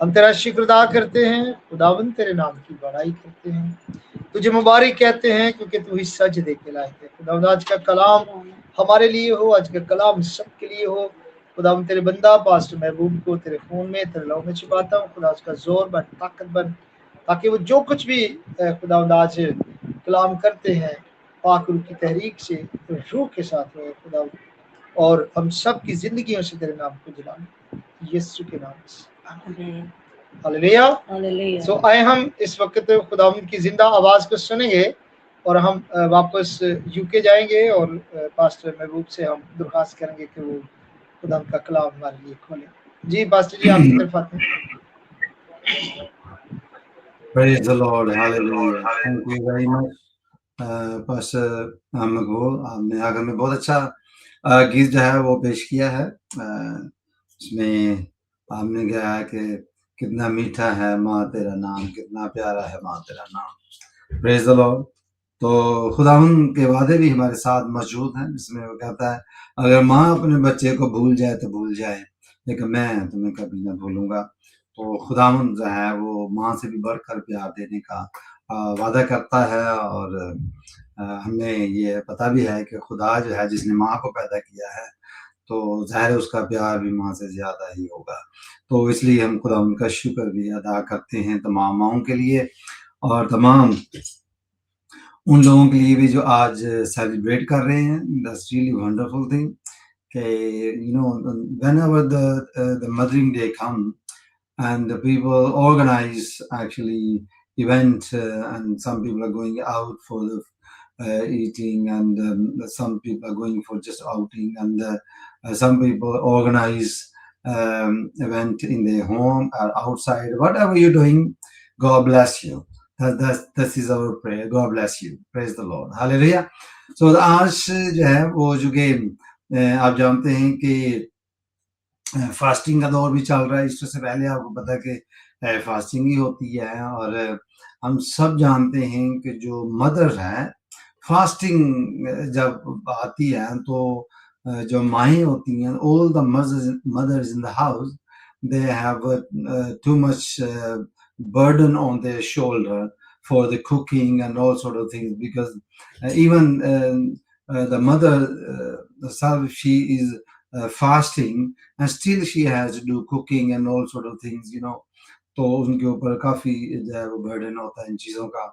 ہم تیرا شکر ادا کرتے ہیں خداوند، تیرے نام کی بڑائی کرتے ہیں، تجھے مبارک کہتے ہیں کیونکہ تو ہی سجدے کے لائق ہے۔ خداوند آج کا کلام ہمارے لیے ہو، آج کا کلام سب کے لیے ہو۔ خداوند تیرے بندہ پاسٹر محبوب کو تیرے خون میں، تیرے لہو میں چھپاتا ہوں۔ خدا اس کا زور بن، طاقت بن، تاکہ وہ جو کچھ بھی خداوند آج کلام کرتے ہیں پاک روح کی تحریک سے روح کے ساتھ ہوئے خداوند، اور ہم سب کی زندگیوں سے تیرے نام کو جلائیں یسوع کے نام سے، ہلیلویا۔ Hallelujah. سو آئے ہم اس وقت خداوند کی زندہ آواز کو سنیں گے، اور ہم واپس یو کے جائیں گے، اور پاسٹر محبوب سے ہم درخواست کریں گے کہ وہ خداوند کا کلام ہمارے لیے کھولیں۔ جی پاسٹر جی، آپ کی طرف آتے ہیں۔ Praise the Lord. Hallelujah. Thank you very much. Pastor مقبول، آپ نے آخر میں بہت اچھا گیت جو ہے وہ پیش کیا ہے۔ اس میں آپ نے کہا ہے کہ کتنا میٹھا ہے ماں تیرا نام، کتنا پیارا ہے ماں تیرا نام۔ پریز دی لارڈ۔ تو خداوند کے وعدے بھی ہمارے ساتھ موجود ہیں، جس میں وہ کہتا ہے اگر ماں اپنے بچے کو بھول جائے تو بھول جائے، لیکن میں تمہیں کبھی نہ بھولوں گا۔ تو خداوند جو ہے وہ ماں سے بھی بڑھ کر پیار دینے کا وعدہ کرتا ہے، اور ہمیں یہ پتہ بھی ہے کہ خدا جو ہے جس نے ماں کو پیدا کیا ہے تو ظاہر ہے اس کا پیار بھی ماں سے زیادہ ہی ہوگا۔ تو اس لیے ہم خداوند کا شکر بھی ادا کرتے ہیں تمام ماؤں کے لیے، اور تمام ان لوگوں کے لیے بھی جو آج سیلیبریٹ کر رہے ہیں۔ دیٹس ریئلی ونڈرفل تھنگ کہ whenever the mothering day come and the people organize actually event and some people are going out for the eating, and some people are going for just outing, and some people organize event in their home or outside. Whatever you're doing, God bless you. That is our prayer. God bless you. Praise the Lord. Hallelujah. So آج جو ہے وہ جو کہ آپ جانتے ہیں کہ فاسٹنگ کا دور بھی چل رہا ہے۔ اس سے پہلے آپ کو پتا کہ فاسٹنگ ہی ہوتی ہے، اور ہم سب جانتے ہیں کہ جو مدر ہے، فاسٹنگ جب آتی ہے تو جو مائیں ہوتی ہیں، all the mothers in the house, they have too much burden on their shoulder for the cooking and all sort of things, because even the mother herself, she is fasting and still she has to do cooking and all sort of things, you know. تو ان کے اوپر کافی جو ہے وہ burden ہوتا ہے ان چیزوں کا۔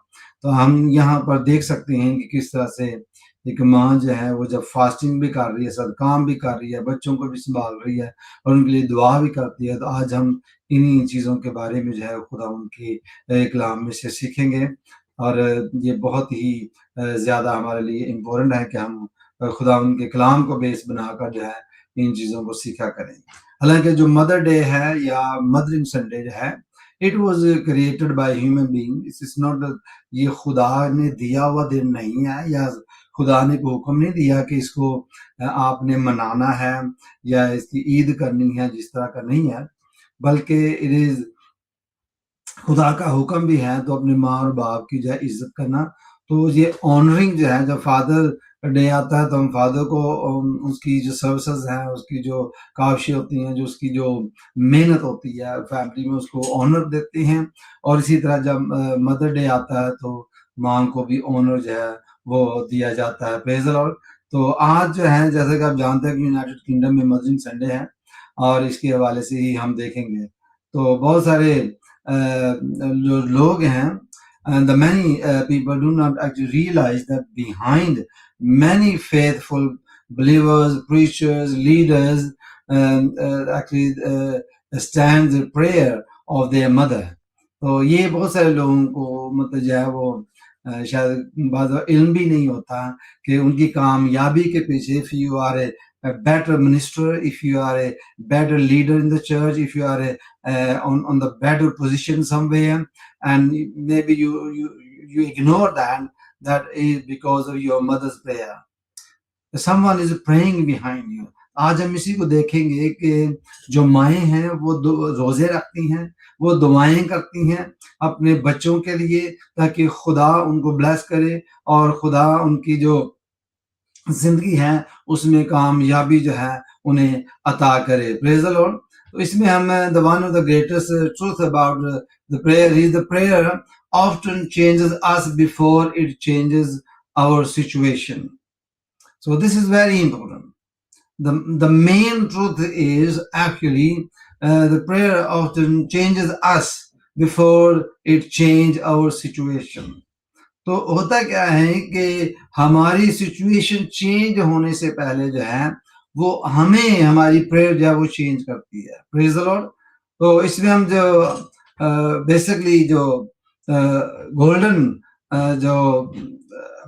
تو ہم یہاں پر دیکھ سکتے ہیں کہ کس طرح سے ایک ماں جو ہے وہ جب فاسٹنگ بھی کر رہی ہے، سب کام بھی کر رہی ہے، بچوں کو بھی سنبھال رہی ہے، اور ان کے لیے دعا بھی کرتی ہے۔ تو آج ہم انہی چیزوں کے بارے میں جو ہے خدا ان کی کلام میں سے سیکھیں گے، اور یہ بہت ہی زیادہ ہمارے لیے امپورٹنٹ ہے کہ ہم خدا ان کے کلام کو بیس بنا کر جو ہے ان چیزوں کو سیکھا کریں۔ حالانکہ جو مدر ڈے ہے یا مدرنگ سنڈے جو ہے، it was created by human being. It's not یہ خدا نے دیا ہوا دن نہیں ہے، یا خدا نے کو حکم نہیں دیا کہ اس کو آپ نے منانا ہے یا اس کی عید کرنی ہے، جس طرح کا نہیں ہے، بلکہ it is خدا کا حکم بھی ہے تو اپنے ماں اور باپ کی جو ہے عزت کرنا۔ تو یہ آنرنگ جو ہے، جب فادر ڈے آتا ہے تو ہم فادر کو اس کی جو سروسز ہیں، اس کی جو کاوشیں ہوتی ہیں، جو اس کی جو محنت ہوتی ہے فیملی میں، اس کو آنر دیتے ہیں۔ اور اسی طرح جب مدر ڈے آتا ہے تو ماں کو بھی آنر جو ہے وہ دیا جاتا ہے۔ پریز دی لارڈ۔ تو آج جو ہے جیسے کہ آپ جانتے ہیں کہ یونائٹڈ کنگڈم میں مدرنگ سنڈے ہے، اور اس کے حوالے سے ہی ہم دیکھیں گے۔ تو بہت سارے جو لوگ ہیں، and the many people do not actually realize that behind many faithful believers, preachers, leaders actually stands the prayer of their mother. تو یہ بہت سارے لوگوں کو مطلب جو ہے وہ شاید بعض علم بھی نہیں ہوتا کہ ان کی کامیابی کے پیچھے if you are a better minister, if you are a better leader in the church, if you are on the better position somewhere, and maybe you ignore that is because of your mother's prayer. Someone is praying behind you. آج ہم اسی کو دیکھیں گے کہ جو مائیں ہیں وہ روزے رکھتی ہیں، وہ دعائیں کرتی ہیں اپنے بچوں کے لیے تاکہ خدا ان کو بلیس کرے، اور خدا ان کی جو زندگی ہے اس میں کامیابی جو ہے انہیں عطا کرے۔ پریز دی لارڈ۔ تو اس میں ہم the one of the greatest truth about the prayer is the prayer often changes us before it changes our situation. So this is very important. The main truth is actually the prayer often changes us before it change our situation. تو ہوتا کیا ہے کہ ہماری situation change ہونے سے پہلے جو ہے وہ ہمیں ہماری پریئر جو ہے وہ چینج کرتی ہے. پریز دی لارڈ. تو اس میں ہم جو بیسکلی جو گولڈن جو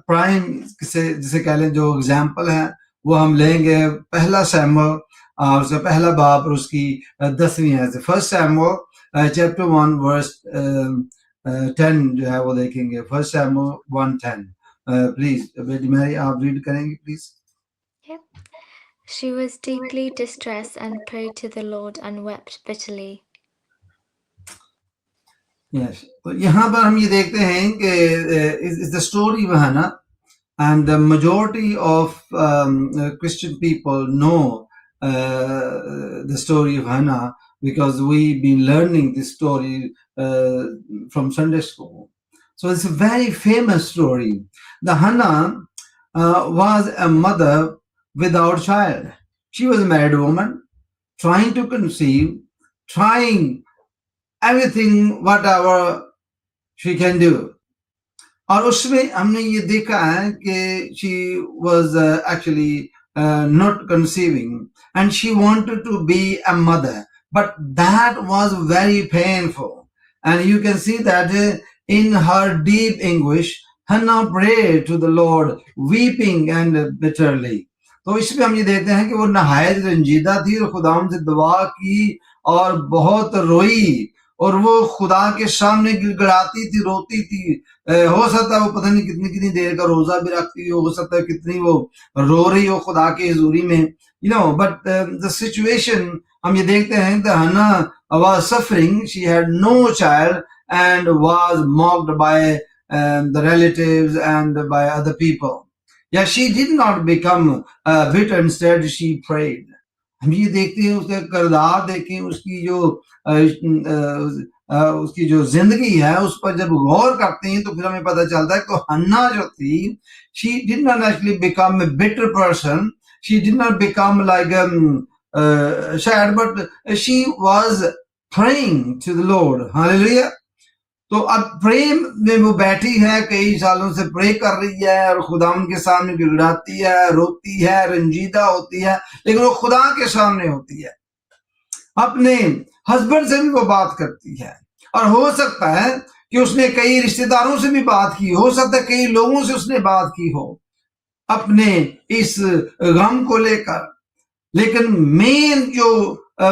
پرائم جسے کہہ لیں جو اگزامپل ہے وہ ہم لیں گے پہلا سیموئل اور اس کا پہلا باب اور اس کی 10ویں آیت سے. فرسٹ سیموئل چیپٹر 1 ورس 10 جو ہے وہ دیکھیں گے. First Samuel 1:10. پلیز بیٹی میری آپ ریڈ کریں گے please. She was deeply distressed and prayed to the Lord and wept bitterly. Yes. تو یہاں پر ہم یہ دیکھتے ہیں کہ is the story of Hannah, and the majority of Christian people know the story of Hannah because we've been learning this story from Sunday school. So it's a very famous story. The Hannah was a mother without child. She was a married woman trying to conceive, trying everything whatever she can do. اور اس میں ہم نے یہ دیکھا ہے کہ she was actually not conceiving and she wanted to be a mother, but that was very painful, and you can see that in her deep anguish Hannah prayed to the Lord weeping and bitterly. تو اس میں ہم یہ دیکھتے ہیں کہ وہ نہایت رنجیدہ تھی اور خداوند سے دعا کی اور بہت روئی اور وہ خدا کے سامنے گڑ گڑاتی تھی، روتی تھی. ہو سکتا ہے وہ پتہ نہیں کتنی دیر کا روزہ بھی رکھتی ہو سکتا ہے کتنی وہ رو رہی ہو خدا کی حضوری میں، but the situation ہم یہ دیکھتے ہیں کہ Hannah was suffering. She had no child and was mocked by the relatives and by other people. Yeah, she did not become bitter. Instead she prayed. ہم یہ دیکھتے ہیں اس کا کردار دیکھیں، اس کی جو زندگی ہے اس پر جب غور کرتے ہیں تو پھر ہمیں پتہ چلتا ہے کہ حنا جو تھی she did not actually become a bitter person. She did not become like sad, but she was praying to the Lord. Hallelujah. تو اب پریم میں وہ بیٹھی ہے، کئی سالوں سے پرے کر رہی ہے اور خداوند کے سامنے گڑگڑاتی ہے، روتی ہے، رنجیدہ ہوتی ہے، لیکن وہ خدا کے سامنے ہوتی ہے. اپنے ہسبینڈ سے بھی وہ بات کرتی ہے اور ہو سکتا ہے کہ اس نے کئی رشتہ داروں سے بھی بات کی، ہو سکتا ہے کئی لوگوں سے اس نے بات کی ہو اپنے اس غم کو لے کر، لیکن مین جو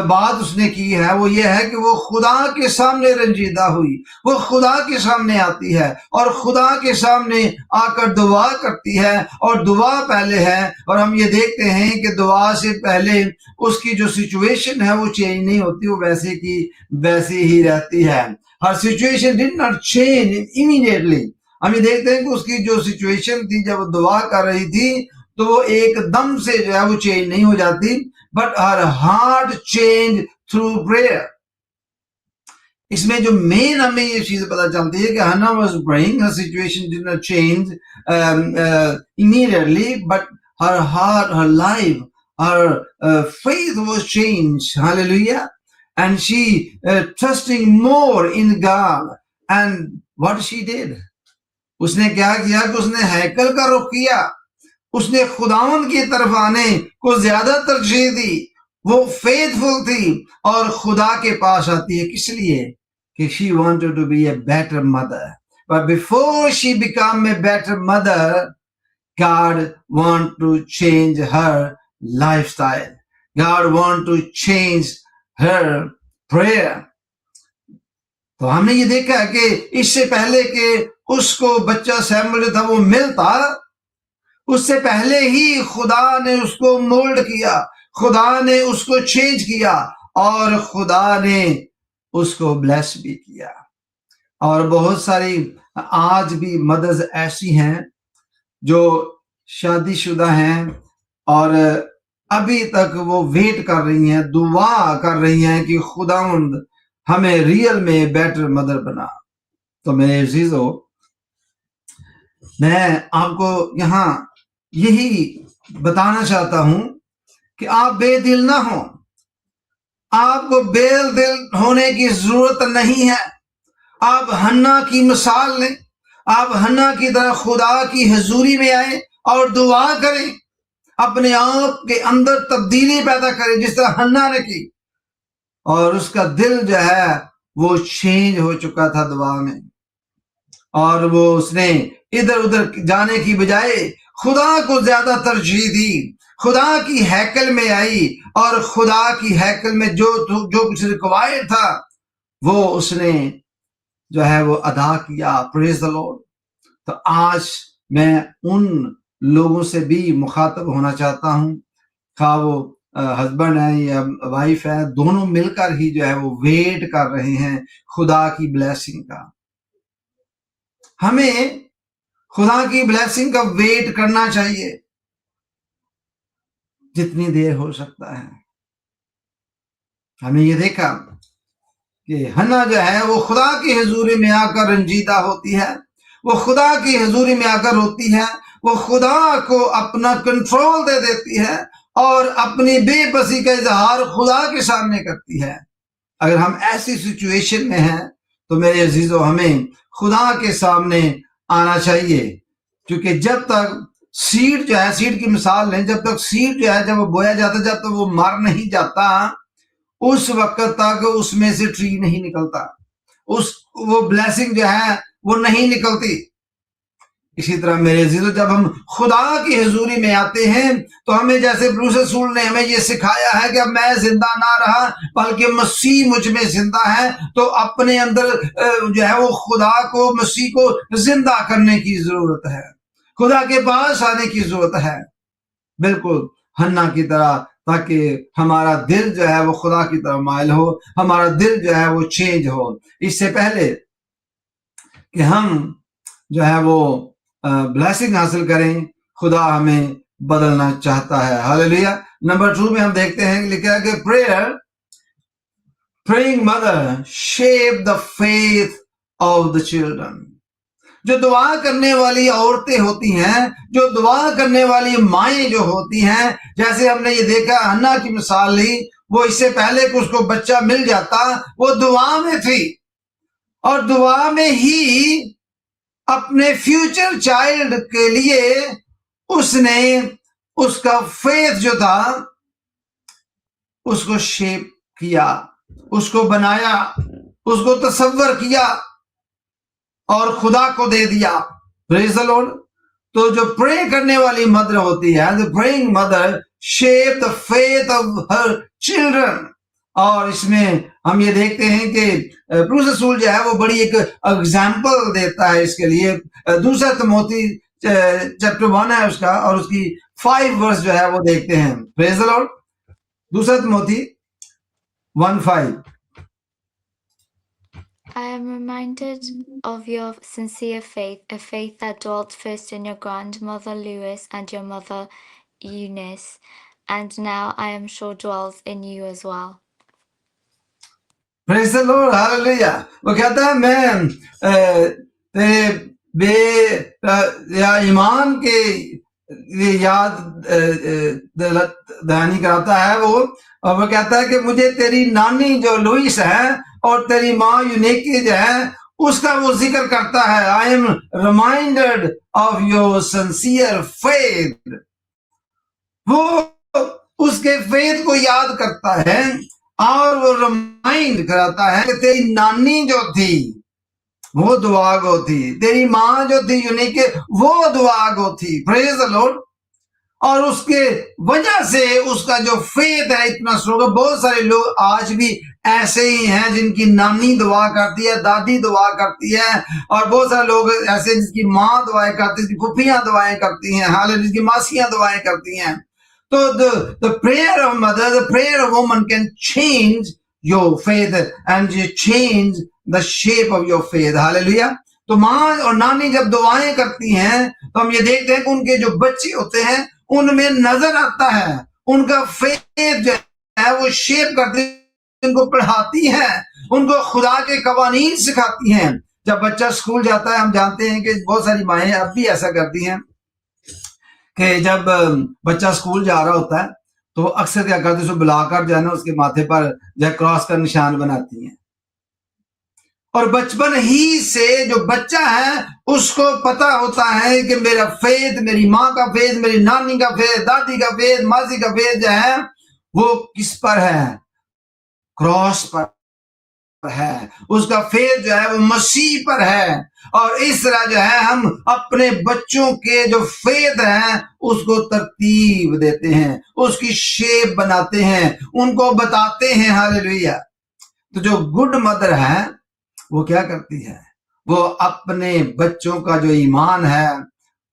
بات اس نے کی ہے وہ یہ ہے کہ وہ خدا کے سامنے رنجیدہ ہوئی، وہ خدا کے سامنے آتی ہے اور خدا کے سامنے آ کر دعا کرتی ہے، اور دعا پہلے ہے. اور ہم یہ دیکھتے ہیں کہ دعا سے پہلے اس کی جو سچویشن ہے وہ چینج نہیں ہوتی، وہ ویسے کی ویسی ہی رہتی ہے. ہر situation did not change immediately. ہم یہ دیکھتے ہیں کہ اس کی جو سچویشن تھی جب وہ دعا کر رہی تھی تو وہ ایک دم سے جو ہے وہ چینج نہیں ہو جاتی، but her heart changed through prayer. اس میں جو مین ہمیں یہ چیز پتہ چلتی ہے کہ Hannah was praying. Her situation did not change immediately, but her heart, her life, her faith was changed. Hallelujah. And she trusting more in God. And what she did, اس نے کیا کیا کہ اس نے ہیکل کا رخ کیا، اس نے خداوند کی طرف آنے کو زیادہ ترجیح دی. وہ فیتھفل تھی اور خدا کے پاس آتی ہے کس لیے کہ she wanted to be a better mother. But before she became a better mother, God want to change her lifestyle. God want to change her prayer. تو ہم نے یہ دیکھا کہ اس سے پہلے کہ اس کو بچہ سیموئل جو تھا وہ ملتا، اس سے پہلے ہی خدا نے اس کو مولڈ کیا، خدا نے اس کو چینج کیا اور خدا نے اس کو بلیس بھی کیا. اور بہت ساری آج بھی مدرز ایسی ہیں جو شادی شدہ ہیں اور ابھی تک وہ ویٹ کر رہی ہیں, دعا کر رہی ہیں کہ خداوند ہمیں ریئل میں بیٹر مدر بنا. تو میرے عزیزو, میں آپ کو یہاں یہی بتانا چاہتا ہوں کہ آپ بے دل نہ ہوں. آپ کو بے دل ہونے کی ضرورت نہیں ہے. آپ حنا کی مثال لیں, آپ حنا کی طرح خدا کی حضوری میں آئیں اور دعا کریں, اپنے آپ کے اندر تبدیلی پیدا کریں جس طرح حنا نے کی. اور اس کا دل جو ہے وہ چینج ہو چکا تھا دعا میں, اور وہ اس نے ادھر ادھر جانے کی بجائے خدا کو زیادہ ترجیح دی, خدا کی ہیکل میں آئی, اور خدا کی ہیکل میں جو کچھ ریکوائر تھا وہ اس نے جو ہے وہ ادا کیا. پریز دی لارڈ. تو آج میں ان لوگوں سے بھی مخاطب ہونا چاہتا ہوں, خواہ وہ ہسبینڈ ہے یا وائف ہے, دونوں مل کر ہی جو ہے وہ ویٹ کر رہے ہیں خدا کی بلیسنگ کا. ہمیں خدا کی بلیسنگ کا ویٹ کرنا چاہیے جتنی دیر ہو سکتا ہے. ہمیں یہ دیکھا کہ حنا جو ہے وہ خدا کی حضوری میں آ کر رنجیدہ ہوتی ہے, وہ خدا کی حضوری میں آ کر روتی ہے, وہ خدا کو اپنا کنٹرول دے دیتی ہے اور اپنی بے بسی کا اظہار خدا کے سامنے کرتی ہے. اگر ہم ایسی سچویشن میں ہیں تو میرے عزیزو ہمیں خدا کے سامنے آنا چاہیے, کیونکہ جب تک سیڈ جو ہے, سیڈ کی مثال لیں, جب تک سیڈ جو ہے جب وہ بویا جاتا ہے, جب تک وہ مر نہیں جاتا, اس وقت تک اس میں سے ٹری نہیں نکلتا, وہ بلیسنگ جو ہے وہ نہیں نکلتی. اسی طرح میرے عزیزو جب ہم خدا کی حضوری میں آتے ہیں تو ہمیں جیسے پولس رسول نے ہمیں یہ سکھایا ہے کہ اب میں زندہ نہ رہا بلکہ مسیح مجھ میں زندہ ہے, تو اپنے اندر جو ہے وہ خدا کو, مسیح کو زندہ کرنے کی ضرورت ہے, خدا کے پاس آنے کی ضرورت ہے, بالکل حنا کی طرح, تاکہ ہمارا دل جو ہے وہ خدا کی طرف مائل ہو, ہمارا دل جو ہے وہ چینج ہو. اس سے پہلے کہ ہم جو ہے وہ بلیسنگ حاصل کریں, خدا ہمیں بدلنا چاہتا ہے. ہاللیلویا. نمبر 2 میں ہم دیکھتے ہیں لکھا ہے کہ praying mother shape the faith of the children. جو دعا کرنے والی عورتیں ہوتی ہیں, جو دعا کرنے والی مائیں جو ہوتی ہیں, جیسے ہم نے یہ دیکھا حنا کی مثال لی, وہ اس سے پہلے کہ اس کو بچہ مل جاتا وہ دعا میں تھی, اور دعا میں ہی اپنے فیوچر چائلڈ کے لیے اس نے اس کا فیتھ جو تھا اس کو شیپ کیا, اس کو بنایا, اس کو تصور کیا اور خدا کو دے دیا. پریز دی لارڈ. تو جو پرے کرنے والی مدر ہوتی ہے, the praying mother shape the faith of her children. اور اس میں ہم یہ دیکھتے ہیں کہ پولس رسول جو ہے وہ بڑی ایک اگزامپل دیتا ہے اس کے لیے. دوسرا تموتی چیپٹر 1 ہے اس کا, اور اس کی 5 ورس جو ہے وہ دیکھتے ہیں. Praise the lord. دوسرا تموتی 1:5. I am reminded of your sincere faith, a faith that dwelt first in your grandmother Lois and your mother Eunice, and now I am sure dwells in you as well. Praise the Lord. Hallelujah. وہ کہتا ہے میں تیرے بے یا ایمان کے یاد دہانی کراتا ہے وہ, اور وہ کہتا ہے کہ مجھے تیری نانی جو لوئس ہے اور تیری ماں یونیکی جو ہے اس کا وہ ذکر کرتا ہے. I am reminded of your sincere faith. وہ اس کے فیتھ کو یاد کرتا ہے اور وہ ریمائنڈ کراتا ہے کہ تیری نانی جو تھی وہ دعا گو تھی, تیری ماں جو تھی یونیکی وہ دعا گو تھی. Praise the Lord. اور اس کے وجہ سے اس کا جو فیتھ ہے اتنا اسٹرانگ. بہت سارے لوگ آج بھی ایسے ہی ہیں جن کی نانی دعا کرتی ہے, دادی دعا کرتی ہے, اور بہت سارے لوگ ایسے جس کی ماں دعائیں کرتی ہے, جس کی پھوپھیاں دعائیں کرتی ہیں, حالانکہ جس کی ماسیاں دعائیں کرتی ہیں. تو the prayer of mother, the prayer of woman can change your faith and change the shape of your faith. Hallelujah. تو ماں اور نانی جب دعائیں کرتی ہیں تو ہم یہ دیکھتے ہیں کہ ان کے جو بچے ہوتے ہیں ان میں نظر آتا ہے, ان کا فیتھ جو ہے وہ شیپ کرتی ہے، ان کو پڑھاتی ہیں، ان کو خدا کے قوانین سکھاتی ہیں. جب بچہ اسکول جاتا ہے، ہم جانتے ہیں کہ بہت ساری مائیں اب بھی ایسا کرتی ہیں کہ جب بچہ اسکول جا رہا ہوتا ہے تو اکثر کیا کرتے ہیں، بلا کر جو ہے نا اس کے ماتھے پر جو ہے کراس کا نشان بناتی ہیں. اور بچپن ہی سے جو بچہ ہے اس کو پتا ہوتا ہے کہ میرا فیتھ، میری ماں کا فیتھ، میری نانی کا فیتھ، دادی کا فیتھ، ماسی کا فیتھ جو ہے وہ کس پر ہے؟ کراس پر ہے. اس کا فیتھ جو ہے وہ مسیح پر ہے. اور اس طرح جو ہے ہم اپنے بچوں کے جو فیتھ ہیں اس کو ترتیب دیتے ہیں، اس کی شیپ بناتے ہیں، ان کو بتاتے ہیں. ہاللیلویا. تو جو گڈ مدر ہے وہ کیا کرتی ہے؟ وہ اپنے بچوں کا جو ایمان ہے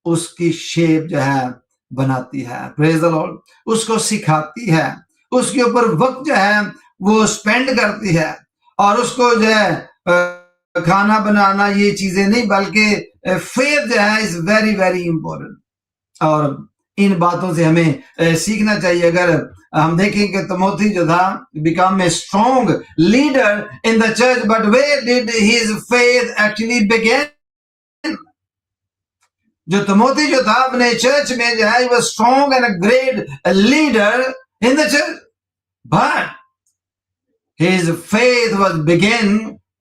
اس کی شیپ جو ہے بناتی ہے. پریز دی لارڈ. اس کو سکھاتی ہے، اس کے اوپر وقت جو ہے وہ سپینڈ کرتی ہے. اور اس کو جو ہے کھانا بنانا یہ چیزیں نہیں، بلکہ فیتھ جو ہے از ویری ویری امپورٹنٹ. اور ان باتوں سے ہمیں سیکھنا چاہیے. اگر ہم دیکھیں کہ تموتھی جو تھا became a strong leader in the church, but where did his faith actually begin? جو تموتھی جو تھا اپنے چرچ میں جو ہے وہ strong and a great leader in the church, but his faith was began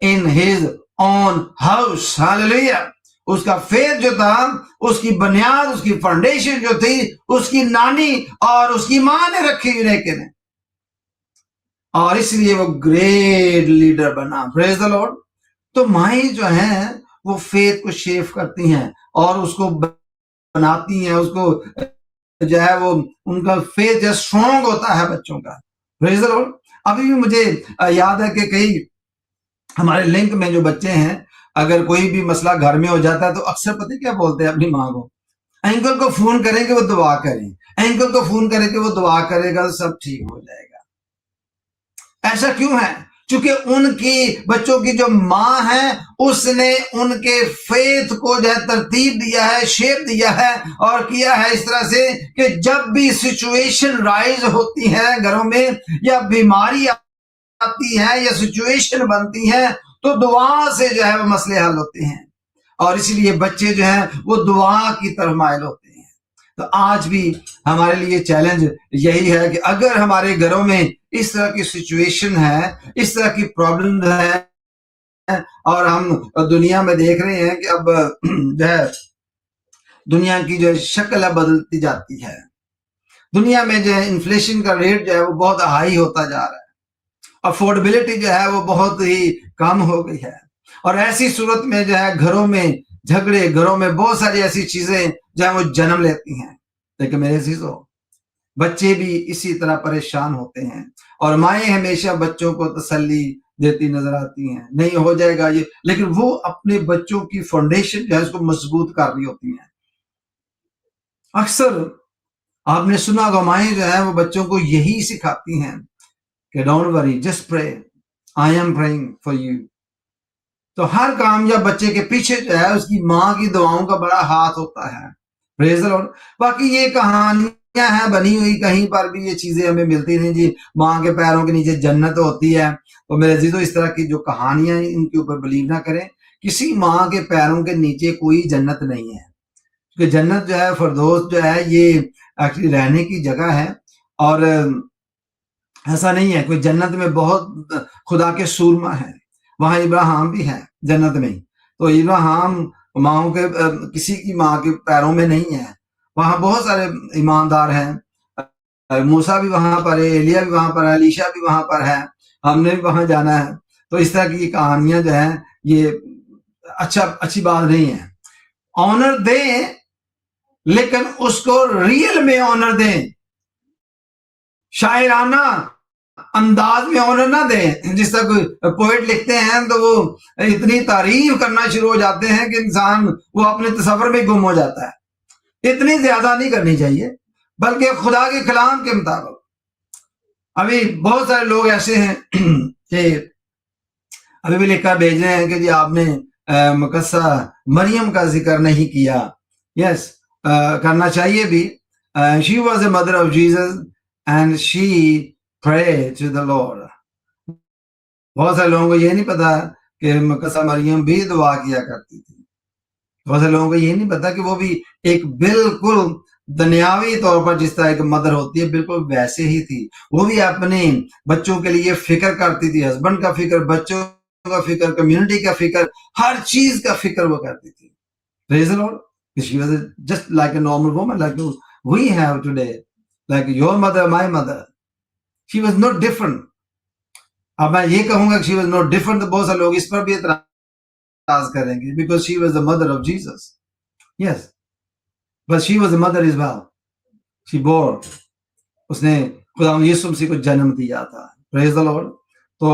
in his own house. Hallelujah. اس کا faith جو تھا، اس کی بنیاد، اس کی فاؤنڈیشن جو تھی اس کی نانی اور اس کی ماں نے رکھی ہوئی، اور اس لیے وہ گریٹ لیڈر بنا. پریز دی لارڈ. تو مائیں جو ہیں وہ فیتھ کو شیپ کرتی ہیں اور اس کو بناتی ہیں، اس کو جو ہے وہ ان کا فیتھ جو اسٹرانگ ہوتا ہے بچوں کا. پریز دی لارڈ. ابھی بھی مجھے یاد ہے کہ کئی ہمارے لنک میں جو بچے ہیں، اگر کوئی بھی مسئلہ گھر میں ہو جاتا ہے تو اکثر پتہ کیا بولتے ہیں اپنی ماں کو؟ انکل کو فون کریں کہ وہ دعا کریں، انکل کو فون کریں کہ وہ دعا کرے گا، سب ٹھیک ہو جائے گا. ایسا کیوں ہے؟ چونکہ ان کی بچوں کی جو ماں ہے اس نے ان کے فیتھ کو جو ہے ترتیب دیا ہے، شیپ دیا ہے، اور کیا ہے اس طرح سے کہ جب بھی سچویشن رائز ہوتی ہے گھروں میں، یا بیماری آتی ہے یا سچویشن بنتی ہے، تو دعا سے جو ہے وہ مسئلے حل ہوتے ہیں. اور اس لیے بچے جو ہیں وہ دعا کی طرف مائل ہوتے ہیں. تو آج بھی ہمارے لیے چیلنج یہی ہے کہ اگر ہمارے گھروں میں اس طرح کی سچویشن ہے، اس طرح کی پرابلم ہے، اور ہم دنیا میں دیکھ رہے ہیں کہ اب جو ہے دنیا کی جو شکل ہے بدلتی جاتی ہے. دنیا میں جو ہے انفلیشن کا ریٹ جو ہے وہ بہت ہائی ہوتا جا رہا ہے، افورڈیبلٹی جو ہے وہ بہت ہی کم ہو گئی ہے. اور ایسی صورت میں جو ہے گھروں میں جھگڑے، گھروں میں بہت ساری ایسی چیزیں جو ہے وہ جنم لیتی ہیں. لیکن میرے عزیزو، بچے بھی اسی طرح پریشان ہوتے ہیں، اور مائیں ہمیشہ بچوں کو تسلی دیتی نظر آتی ہیں، نہیں ہو جائے گا یہ، لیکن وہ اپنے بچوں کی فاؤنڈیشن جو ہے اس کو مضبوط کر رہی ہوتی ہیں. اکثر آپ نے سنا ہوگا مائیں جو ہے وہ بچوں کو یہی سکھاتی ہیں کہ ڈونٹ وری، جسٹ پرے، I am praying for you. تو ہر کامیاب بچے کے پیچھے جو ہے اس کی ماں کی دعاؤں کا بڑا ہاتھ ہوتا ہے. پریز دی لارڈ. باقی یہ کہانیاں ہیں بنی ہوئی، کہیں پر بھی یہ چیزیں ہمیں ملتی نہیں. جی ماں کے پیروں کے نیچے جنت ہوتی ہے، تو میرے عزیزو اس طرح کی جو کہانیاں ہیں ان کے اوپر بلیو نہ کریں. کسی ماں کے پیروں کے نیچے کوئی جنت نہیں ہے، کیونکہ جنت جو ہے، فردوس جو ہے، یہ ایکچولی رہنے کی جگہ ہے. اور ایسا نہیں ہے، کوئی جنت میں بہت خدا کے سورما ہیں، وہاں ابراہیم بھی ہے جنت میں. تو ابراہیم ماں کے کسی کی ماں کے پیروں میں نہیں ہے، وہاں بہت سارے ایماندار ہیں. موسیٰ بھی وہاں پر ہے، ایلیا بھی وہاں پر ہے، علیشا بھی وہاں پر ہے، ہم نے بھی وہاں جانا ہے. تو اس طرح کی کہانیاں جو ہیں یہ اچھی بات نہیں ہے. آنر دیں لیکن اس کو ریئل میں آنر دیں، شاعرانہ انداز میں آنر نہ دیں. جس طرح کوئی پوئٹ لکھتے ہیں تو وہ اتنی تعریف کرنا شروع ہو جاتے ہیں کہ انسان وہ اپنے تصور میں گم ہو جاتا ہے. اتنی زیادہ نہیں کرنی چاہیے، بلکہ خدا کے کلام کے مطابق. ابھی بہت سارے لوگ ایسے ہیں کہ ابھی بھی لکھ کر بھیج رہے ہیں کہ جی آپ نے مقدسہ مریم کا ذکر نہیں کیا. یس، کرنا چاہیے بھی. She was a mother of Jesus, and she prayed to the Lord. بہت سارے لوگوں کو یہ نہیں پتا کہ مقدسہ مریم بھی دعا کیا کرتی تھی. بہت سے لوگوں کو یہ نہیں پتا کہ وہ بھی ایک بالکل دنیاوی طور پر جس طرح ایک مدر ہوتی ہے بالکل ویسے ہی تھی. وہ بھی اپنے بچوں کے لیے فکر کرتی تھی, ہسبینڈ کا فکر, بچوں کا فکر, کمیونٹی کا فکر, ہر چیز کا فکر وہ کرتی تھی. Praise the Lord. She was just like a normal woman like we have today, like your mother, my mother. She was not different. اب میں یہ کہوں گا کہ she was not different تو بہت سے لوگ اس پر بھی اعتراض کریں گے, because she was the mother of Jesus. Yes, but she was the mother as well. She bore. اس نے خدا یسوع مسیح کو جنم دیا تھا. Praise the Lord. تو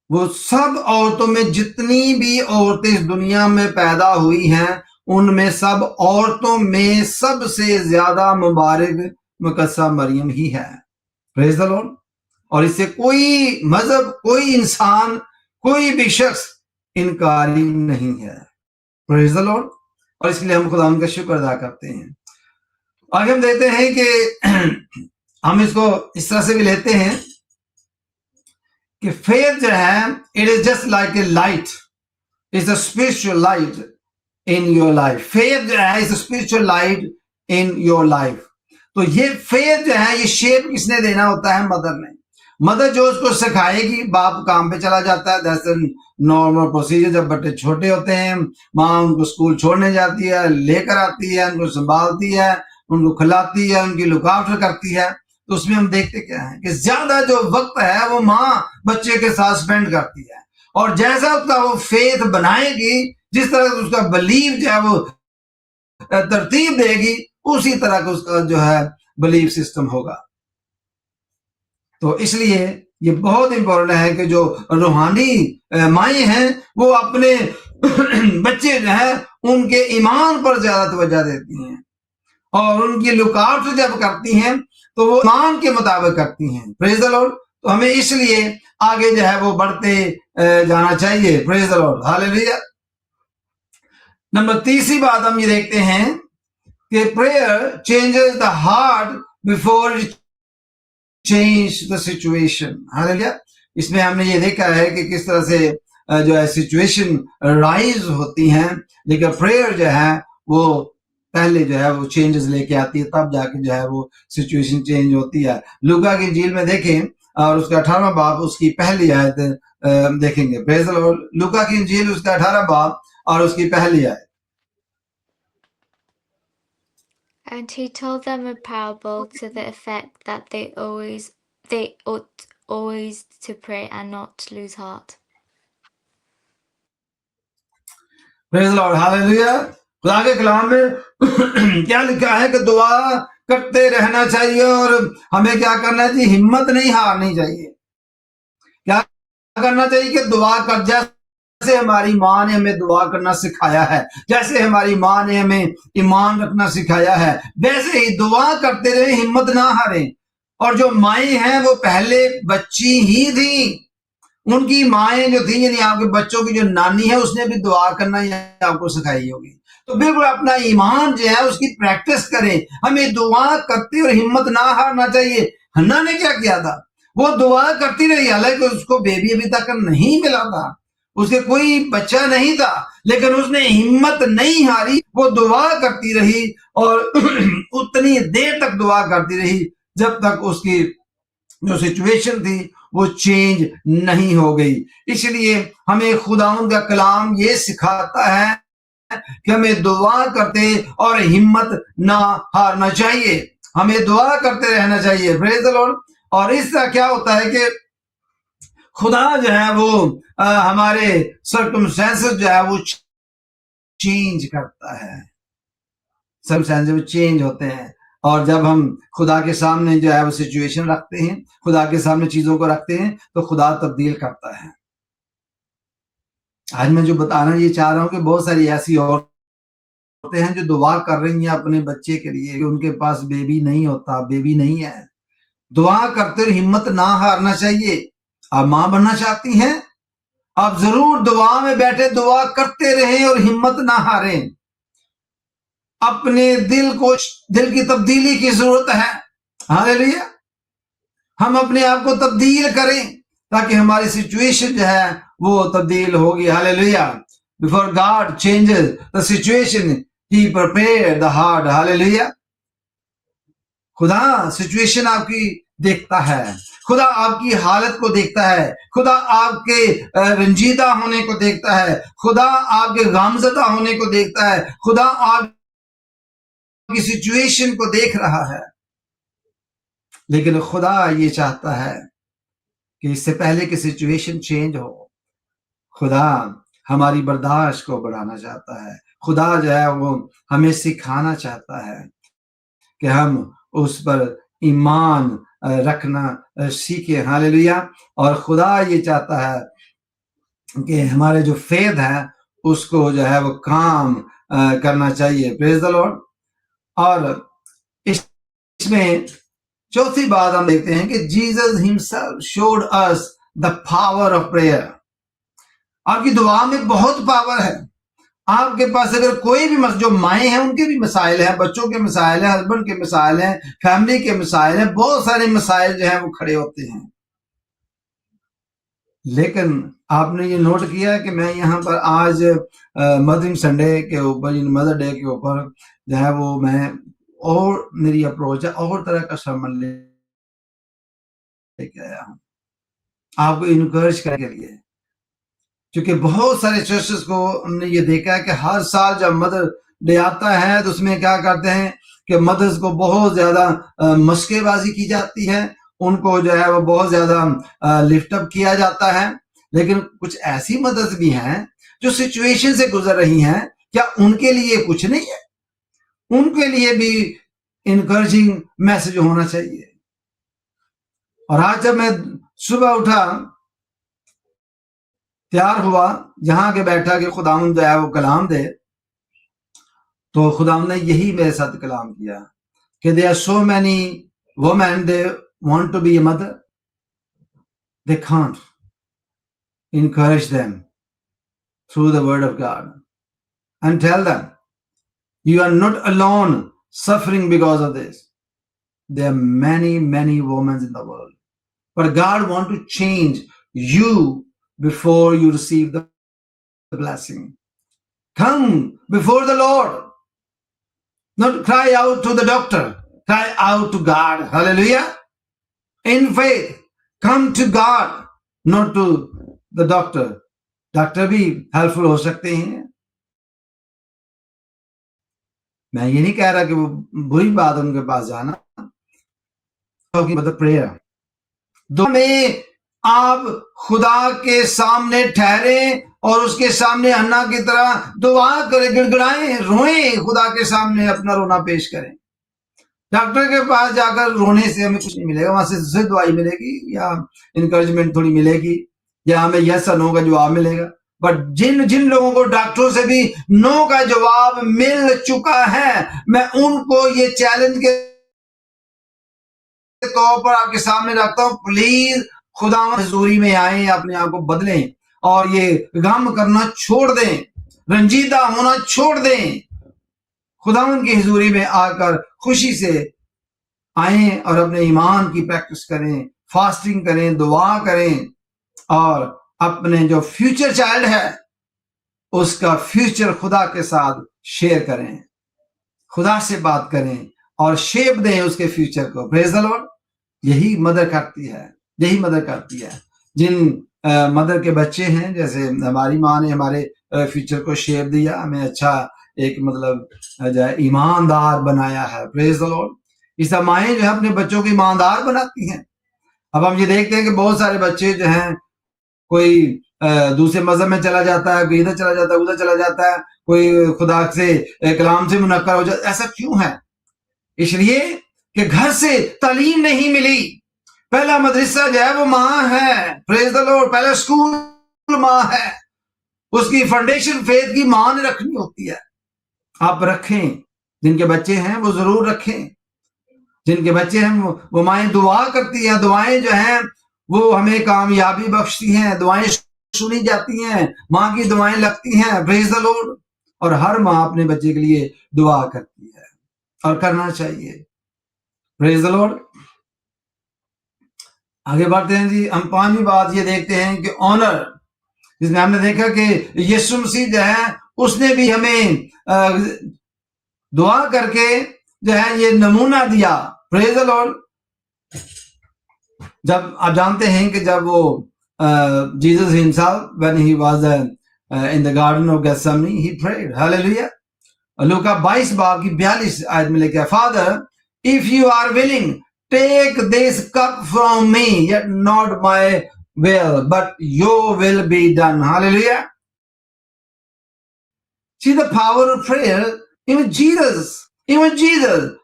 وہ سب عورتوں میں جتنی بھی عورتیں اس دنیا میں پیدا ہوئی ہیں ان میں سب عورتوں میں سب سے زیادہ مبارک مقدسہ مریم ہی ہے. Praise the Lord. اور اس سے کوئی مذہب, کوئی انسان, کوئی بھی شخص انکاری نہیں ہے. Praise the Lord. اور اس لیے ہم خدا ان کا شکر ادا کرتے ہیں. آگے ہم دیکھتے ہیں کہ ہم اس کو اس طرح سے بھی لیتے ہیں کہ فیتھ جو ہے it is just like a light. It's a spiritual light in your life. Faith جو ہے is a spiritual light in your life. تو یہ فیتھ جو ہے یہ شیپ کس نے دینا ہوتا ہے؟ مدر نے. مدر جو اس کو سکھائے گی, باپ کام پہ چلا جاتا ہے, دیٹس نارمل پروسیجر. جب بچے چھوٹے ہوتے ہیں ماں ان کو اسکول چھوڑنے جاتی ہے, لے کر آتی ہے, ان کو سنبھالتی ہے, ان کو کھلاتی ہے, ان کی لک آفٹر کرتی ہے. تو اس میں ہم دیکھتے کیا ہیں کہ زیادہ جو وقت ہے وہ ماں بچے کے ساتھ سپینڈ کرتی ہے, اور جیسا اس کا وہ فیتھ بنائے گی, جس طرح اس کا بلیف جو ہے وہ ترتیب دے گی, اسی طرح کا اس کا جو ہے بلیف سسٹم ہوگا. تو اس لیے یہ بہت امپورٹنٹ ہے کہ جو روحانی مائیں ہیں وہ اپنے بچے جو ہیں ان کے ایمان پر زیادہ توجہ دیتی ہیں, اور ان کی لک آفٹر جب کرتی ہیں تو وہ ایمان کے مطابق کرتی ہیں. Praise the lord. تو ہمیں اس لیے آگے جو ہے وہ بڑھتے جانا چاہیے. Praise the lord. ہاللیلویا. نمبر تیسری بات ہم یہ دیکھتے ہیں کہ prayer changes the heart before change the situation. Hallelujah. اس میں ہم نے یہ دیکھا ہے کہ کس طرح سے جو ہے سچویشن رائز ہوتی ہیں, لیکن پریئر جو ہے وہ پہلے جو ہے وہ چینجز لے کے آتی ہے, تب جا کے جو ہے وہ سچویشن چینج ہوتی ہے. لوکا کی انجیل میں دیکھیں اور اس کا 18واں باب اس کی پہلی آیت دیکھیں گے. پریز دی لارڈ. لوکا کی انجیل اس کا 18واں باب اور اس کی پہلی آیت. And he told them a parable to the effect that they ought always to pray and not lose heart. Praise the Lord. Hallelujah. خدا کے کلام میں کیا لکھا ہے کہ دعا کرتے رہنا چاہیے, اور ہمیں کیا کرنا چاہیے؟ ہمت نہیں ہارنی چاہیے. کیا کرنا چاہیے کہ دعا کر, جیسے ہماری ماں نے ہمیں دعا کرنا سکھایا ہے, جیسے ہماری ماں نے ہمیں ایمان رکھنا سکھایا ہے, ویسے ہی دعا کرتے رہے, ہمت نہ ہاریں. اور جو مائیں ہیں وہ پہلے بچی ہی تھیں. ان کی مائیں جو تھیں, یعنی آپ کے بچوں کی جو نانی ہے, اس نے بھی دعا کرنا آپ کو سکھائی ہوگی. تو بالکل اپنا ایمان جو ہے اس کی پریکٹس کریں. ہمیں دعا کرتے اور ہمت نہ ہارنا چاہیے. حنا نے کیا کیا تھا؟ وہ دعا کرتی رہی, حالانکہ اس کو بیبی ابھی تک نہیں ملا تھا, اس کے کوئی بچہ نہیں تھا, لیکن اس نے ہمت نہیں ہاری. وہ دعا کرتی رہی اور اتنی دیر تک دعا کرتی رہی جب تک اس کی جو سچویشن تھی وہ چینج نہیں ہو گئی. اس لیے ہمیں خداوند کا کلام یہ سکھاتا ہے کہ ہمیں دعا کرتے اور ہمت نہ ہارنا چاہیے. ہمیں دعا کرتے رہنا چاہیے. Praise the Lord. اور اس طرح کیا ہوتا ہے کہ خدا جو ہے وہ ہمارے سرکمسٹینسز جو ہے وہ چینج کرتا ہے. سرکمسٹینسز چینج ہوتے ہیں, اور جب ہم خدا کے سامنے جو ہے وہ سچویشن رکھتے ہیں, خدا کے سامنے چیزوں کو رکھتے ہیں, تو خدا تبدیل کرتا ہے. آج میں جو بتانا یہ چاہ رہا ہوں کہ بہت ساری ایسی عورتیں ہیں جو دعا کر رہی ہیں اپنے بچے کے لیے, کہ ان کے پاس بیبی نہیں ہوتا, بیبی نہیں ہے. دعا کرتے ہوئے ہمت نہ ہارنا چاہیے. آپ ماں بننا چاہتی ہیں, آپ ضرور دعا میں بیٹھے دعا کرتے رہیں اور ہمت نہ ہاریں. اپنے دل کی تبدیلی کی ضرورت ہے. ہاللیلویا. ہم اپنے آپ کو تبدیل کریں تاکہ ہماری سچویشن جو ہے وہ تبدیل ہوگی. ہاللیلویا. Before God changes the situation, He prepared the heart. ہاللیلویا. خدا سچویشن آپ کی دیکھتا ہے, خدا آپ کی حالت کو دیکھتا ہے, خدا آپ کے رنجیدہ ہونے کو دیکھتا ہے, خدا آپ کے غمزدہ ہونے کو دیکھتا ہے, خدا آپ کی سچویشن کو دیکھ رہا ہے. لیکن خدا یہ چاہتا ہے کہ اس سے پہلے کہ سچویشن چینج ہو, خدا ہماری برداشت کو بڑھانا چاہتا ہے. خدا جو ہے وہ ہمیں سکھانا چاہتا ہے کہ ہم اس پر ایمان رکھنا سیکھیں. ہاللیلویا. اور خدا یہ چاہتا ہے کہ ہمارے جو فیض ہے اس کو جو ہے وہ کام کرنا چاہیے. Praise the Lord. اور اس میں چوتھی بات ہم دیکھتے ہیں کہ Jesus himself showed us the power of prayer. آپ کی دعا میں بہت پاور ہے. آپ کے پاس اگر کوئی بھی جو مائیں ہیں ان کے بھی مسائل ہیں, بچوں کے مسائل ہیں, ہسبینڈ کے مسائل ہیں, فیملی کے مسائل ہیں, بہت سارے مسائل جو ہیں وہ کھڑے ہوتے ہیں. لیکن آپ نے یہ نوٹ کیا کہ میں یہاں پر آج مدرنگ سنڈے کے اوپر, مدر ڈے کے اوپر جو ہے وہ میں اور میری اپروچ ہے اور طرح کا سرمن لے کے آیا ہوں آپ کو انکریج کرنے کے لیے. کیونکہ بہت سارے چرچز کو ہم نے یہ دیکھا ہے کہ ہر سال جب مدر ڈے آتا ہے تو اس میں کیا کرتے ہیں کہ مدرز کو بہت زیادہ مشقے بازی کی جاتی ہے, ان کو جو ہے وہ بہت زیادہ لفٹ اپ کیا جاتا ہے. لیکن کچھ ایسی مدرز بھی ہیں جو سچویشن سے گزر رہی ہیں, کیا ان کے لیے کچھ نہیں ہے؟ ان کے لیے بھی انکریجنگ میسج ہونا چاہیے. اور آج جب میں صبح اٹھا, تیار ہوا, جہاں کے بیٹھا کہ خداوند جو ہے وہ کلام دے, تو خداوند نے یہی میرے ساتھ کلام کیا کہ there are so many women they want to be a mother, they can't. Encourage them through the word of God and tell them you are not alone suffering because of this. There are many women in the world, but God wants to change you before you receive the blessing. Come before the Lord. Not cry out to the doctor. Cry out to God. Hallelujah. In faith. Come to God. Not to the doctor. Doctor بھی helpful ہو سکتے ہیں. میں یہ نہیں کہہ رہا کہ وہ بری بات ان کے پاس جانا. مطلب پریئر. دعا میں آپ خدا کے سامنے ٹھہرے اور اس کے سامنے انا کی طرح دعا کریں, گڑگڑائیں, روئیں, خدا کے سامنے اپنا رونا پیش کریں. ڈاکٹر کے پاس جا کر رونے سے ہمیں کچھ نہیں ملے گا, وہاں سے دعائی ملے گی یا انکریجمنٹ تھوڑی ملے گی یا ہمیں یس اور نو کا جواب ملے گا. بٹ جن لوگوں کو ڈاکٹروں سے بھی نو کا جواب مل چکا ہے, میں ان کو یہ چیلنج کے طور پر آپ کے سامنے رکھتا ہوں, پلیز خدا حضوری میں آئیں, اپنے آپ کو بدلیں اور یہ غم کرنا چھوڑ دیں, رنجیدہ ہونا چھوڑ دیں. خداوند کی حضوری میں آ کر خوشی سے آئیں اور اپنے ایمان کی پریکٹس کریں, فاسٹنگ کریں, دعا کریں اور اپنے جو فیوچر چائلڈ ہے اس کا فیوچر خدا کے ساتھ شیئر کریں, خدا سے بات کریں اور شیپ دیں اس کے فیوچر کو. پریز دی لارڈ. یہی مدر کرتی ہے, یہی مدر کرتی ہے. جن مدر کے بچے ہیں, جیسے ہماری ماں نے ہمارے فیوچر کو شیپ دیا, ہمیں اچھا ایک مطلب جو ہے ایماندار بنایا ہے. پریز دی لارڈ. اس طرح مائیں جو ہے اپنے بچوں کو ایماندار بناتی ہیں. اب ہم یہ دیکھتے ہیں کہ بہت سارے بچے جو ہیں, کوئی دوسرے مذہب میں چلا جاتا ہے, کوئی ادھر چلا جاتا ہے, ادھر چلا جاتا ہے, کوئی خدا سے کلام سے منکر ہو جاتا ہے. ایسا کیوں ہے؟ اس لیے کہ گھر سے تعلیم نہیں ملی. پہلا مدرسہ جو ہے وہ ماں ہے. پریز دی لارڈ. پہلا اسکول ماں ہے. اس کی فاؤنڈیشن فیتھ کی ماں نے رکھنی ہوتی ہے. آپ رکھیں, جن کے بچے ہیں وہ ضرور رکھیں. جن کے بچے ہیں وہ مائیں دعا کرتی ہیں, دعائیں جو ہیں وہ ہمیں کامیابی بخشتی ہیں, دعائیں سنی جاتی ہیں, ماں کی دعائیں لگتی ہیں. Praise the Lord. اور ہر ماں اپنے بچے کے لیے دعا کرتی ہے اور کرنا چاہیے. Praise the lord. آگے بڑھتے ہیں جی. ہم 5ویں بات یہ دیکھتے ہیں کہ آنر، جس میں ہم نے دیکھا کہ یسوع مسیح جو ہے اس نے بھی ہمیں دعا کر کے جو ہے یہ نمونہ دیا. پریز دی لارڈ. جب آپ جانتے ہیں کہ جب وہ Jesus himself when he was in the garden of Gethsemane he prayed. Hallelujah. لوکا 22 باب کی 42 آیت میں لکھا ہے Father if you are willing take this cup from me yet not my will but your will be done. Hallelujah. See the power of prayer. Even Jesus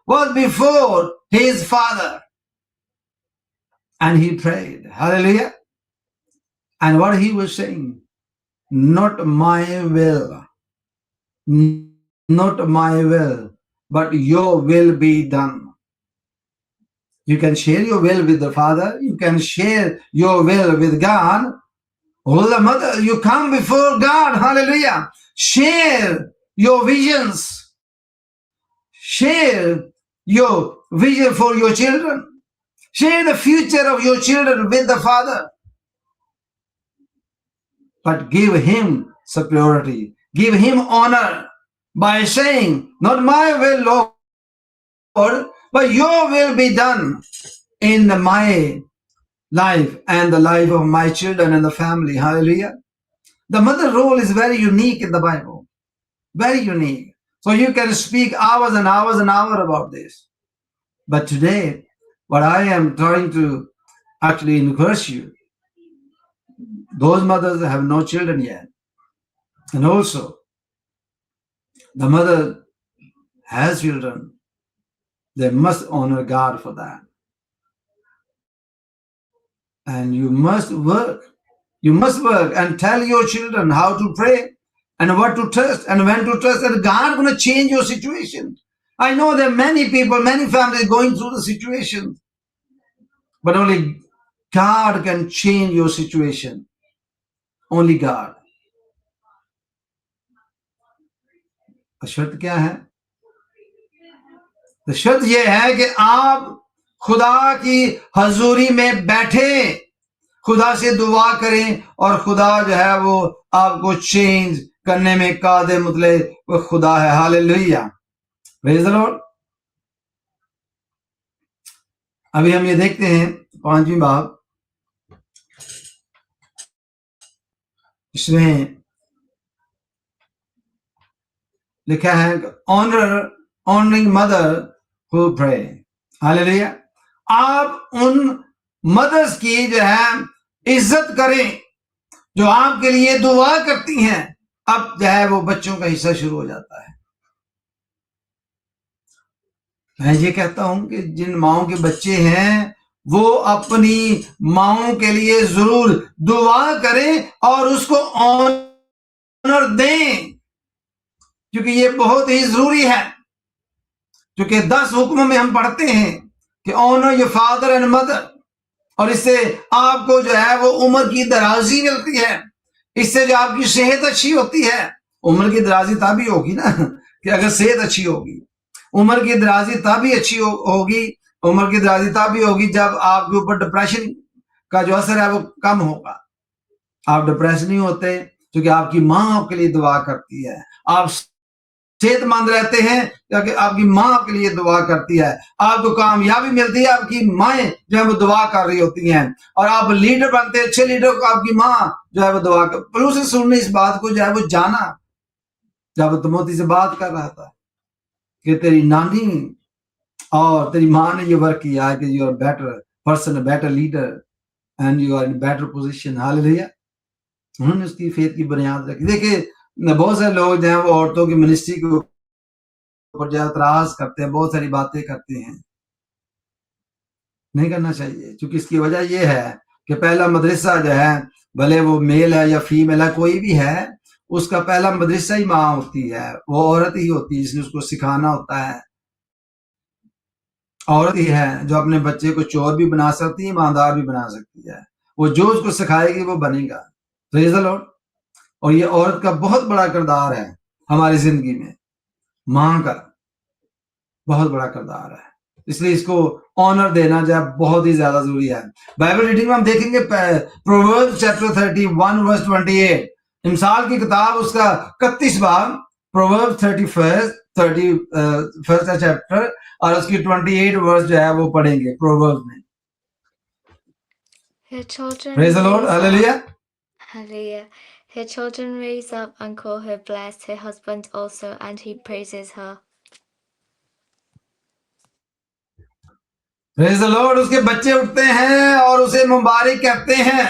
was before his Father and he prayed. Hallelujah. And what he was saying, not my will, not my will, but your will be done. You can share your will with the Father. You can share your will with God. Holy Mother, you come before God. Hallelujah. Share your visions. Share your vision for your children. Share the future of your children with the Father. But give him superiority. Give him honor by saying, not my will, Lord, but your will be done in my life and the life of my children and the family. Hallelujah. The mother role is very unique in the Bible. Very unique. So you can speak hours and hours and hours about this. But today, what I am trying to actually encourage you, those mothers have no children yet. And also, the mother has children. They must honor God for that. And you must work. You must work and tell your children how to pray and what to trust and when to trust. And God is going to change your situation. I know there are many people, many families going through the situation. But only God can change your situation. Only God. شرط کیا ہے؟ شرط یہ ہے کہ آپ خدا کی حضوری میں بیٹھے، خدا سے دعا کریں اور خدا جو ہے وہ آپ کو چینج کرنے میں قادر مطلق وہ خدا ہے. ہاللیلویہ. پریز دی لارڈ. ابھی ہم یہ دیکھتے ہیں 5ویں باب، اس میں لکھا ہے honoring mother who pray. ہاللیلویہ. آپ ان مدرس کی جو ہے عزت کریں جو آپ کے لیے دعا کرتی ہیں. اب جو ہے وہ بچوں کا حصہ شروع ہو جاتا ہے. میں یہ کہتا ہوں کہ جن ماؤں کے بچے ہیں وہ اپنی ماؤں کے لیے ضرور دعا کریں اور اس کو آنر دیں، کیونکہ یہ بہت ہی ضروری ہے. کیونکہ 10 حکموں میں ہم پڑھتے ہیں کہ owner your father and mother, اور اس سے آپ کو جو ہے وہ عمر کی درازی ملتی ہے. اس سے جو آپ کی صحت اچھی ہوتی ہے. عمر کی درازی تبھی ہوگی نا کہ اگر صحت اچھی ہوگی. عمر کی درازی تبھی اچھی ہوگی، عمر کی درازی تبھی ہوگی جب آپ کے اوپر ڈپریشن کا جو اثر ہے وہ کم ہوگا. آپ ڈپریس نہیں ہوتے کیونکہ آپ کی ماں آپ کے لیے دعا کرتی ہے. آپ صحت مند رہتے ہیں کیونکہ آپ کی ماں آپ کے لیے دعا کرتی ہے. آپ کو کامیابی ملتی ہے، آپ کی مائیں جو ہے وہ دعا کر رہی ہوتی ہیں. اور آپ لیڈر بنتے ہیں، اچھے لیڈر کو آپ کی ماں جو ہے وہ دعا کر. پولس نے اس بات کو جو ہے وہ جانا جب وہ تموتی سے بات کر رہا تھا کہ تیری نانی اور تیری ماں نے یہ ورک کیا ہے کہ you are better person, better leader and you are in better position. Hallelujah. انہوں نے اس کی فیت کی بنیاد رکھی. دیکھیں بہت سارے لوگ جو ہیں وہ عورتوں کی منسٹری کے اوپر جو اعتراض کرتے ہیں، بہت ساری باتیں کرتے ہیں. نہیں کرنا چاہیے، کیونکہ اس کی وجہ یہ ہے کہ پہلا مدرسہ جو ہے بھلے وہ میل ہے یا فیمیل ہے کوئی بھی ہے، اس کا پہلا مدرسہ ہی ماں ہوتی ہے. وہ عورت ہی ہوتی ہے جس نے اس کو سکھانا ہوتا ہے. عورت ہی ہے جو اپنے بچے کو چور بھی بنا سکتی ہے، ایماندار بھی بنا سکتی ہے. وہ جو اس کو سکھائے گی وہ بنے گا. پریز دی لارڈ. اور یہ عورت کا بہت بڑا کردار ہے ہماری زندگی میں. ماں کا بہت بڑا کردار ہے. اس لیے اس کو آنر دینا جو ہے بہت ہی زیادہ ضروری ہے. بائبل ریڈنگ میں ہم دیکھیں گے پرووربس چیپٹر 31 ورس 28. امثال کی کتاب اس کا 31 باب پرووربس 31 چیپٹر اور اس کی 28 ورس جو ہے وہ پڑھیں گے پرووربس میں. Her children Praise the Lord. raise up- Hallelujah. Hallelujah. Her children raise up and call her blessed, her husband also, and he praises her. Praise the Lord. اس کے بچے اٹھتے ہیں اور اسے مبارک کہتے ہیں.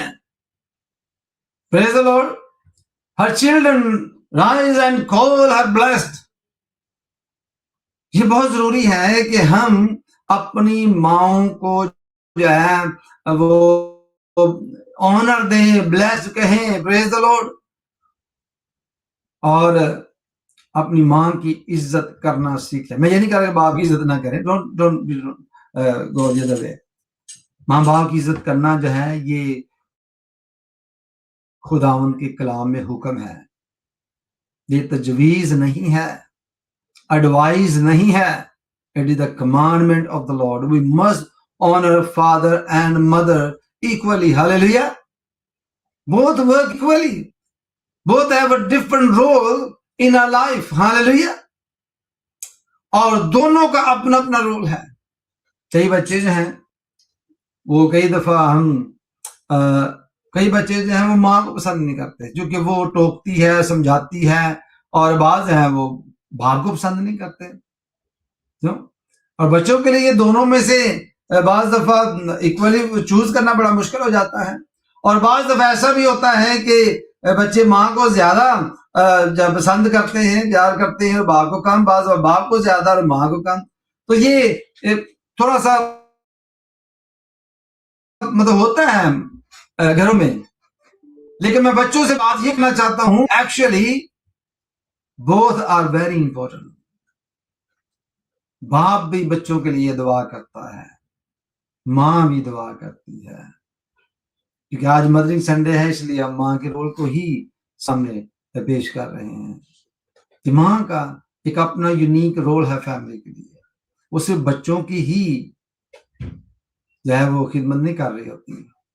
Praise the Lord. Her children rise and call her blessed. یہ بہت ضروری ہے کہ ہم اپنی ماؤں کو جو ہے وہ آنر دیں، بلیس کہیں. Praise the Lord. اور اپنی ماں کی عزت کرنا سیکھ لیں. میں یہ نہیں کہہ رہا کہ باپ کی عزت نہ کریں. Don't go the other way. ماں باپ کی عزت کرنا جو ہے یہ خداوند کے کلام میں حکم ہے. یہ تجویز نہیں ہے، ایڈوائز نہیں ہے. It is the commandment of the Lord. We must honor father and mother equally. Hallelujah. Both work equally. Both have a different role in our life. Hallelujah. اور دونوں کا اپنا اپنا رول ہے. کئی بچے جو ہیں وہ کئی دفعہ کئی بچے جو ہیں وہ ماں کو پسند نہیں کرتے کیونکہ وہ ٹوکتی ہے، سمجھاتی ہے، اور بعض ہیں وہ باپ کو پسند نہیں کرتے. کیوں؟ اور بچوں کے لیے یہ دونوں میں سے بعض دفعہ ایکولی چوز کرنا بڑا مشکل ہو جاتا ہے. اور بعض دفعہ ایسا بھی ہوتا ہے کہ بچے ماں کو زیادہ جب پسند کرتے ہیں، پیار کرتے ہیں، اور باپ کو کم. بعض دفعہ باپ کو زیادہ اور ماں کو کم. تو یہ تھوڑا سا مطلب ہوتا ہے گھروں میں. لیکن میں بچوں سے بات یہ کرنا چاہتا ہوں، actually both are very important. باپ بھی بچوں کے لیے دعا کرتا ہے، ماں بھی دعا کرتی ہے. کیونکہ آج مدرنگ سنڈے ہے، اس لیے ہم ماں کے رول کو ہی سامنے پیش کر رہے ہیں. کہ ماں کا ایک اپنا یونیک رول ہے فیملی کے لیے. وہ صرف بچوں کی ہی جو ہے وہ خدمت نہیں کر رہی ہوتی،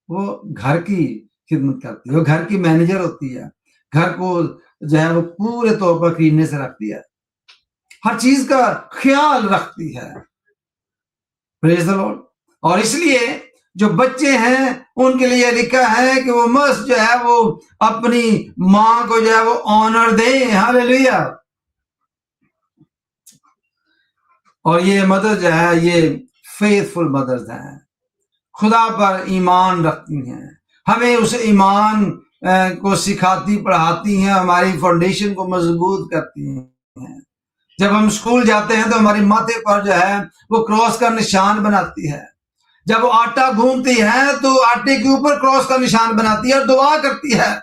وہ گھر کی خدمت کرتی ہے. وہ گھر کی مینیجر ہوتی ہے، گھر کو جو ہے وہ پورے طور پر کلینے سے رکھتی ہے، ہر چیز کا خیال رکھتی ہے. پریز دی لارڈ. اور اس لیے جو بچے ہیں ان کے لیے لکھا ہے کہ وہ مست جو ہے وہ اپنی ماں کو جو ہے وہ آنر دیں. ہاللیلویا. اور یہ مدر جو ہے یہ فیتھ فل مدرز ہیں، خدا پر ایمان رکھتی ہیں، ہمیں اس ایمان کو سکھاتی پڑھاتی ہیں، ہماری فاؤنڈیشن کو مضبوط کرتی ہیں. جب ہم اسکول جاتے ہیں تو ہمارے ماتھے پر جو ہے وہ کراس کا نشان بناتی ہے. جب وہ آٹا گھومتی ہے تو آٹے کے اوپر کراس کا نشان بناتی ہے اور دعا کرتی ہے.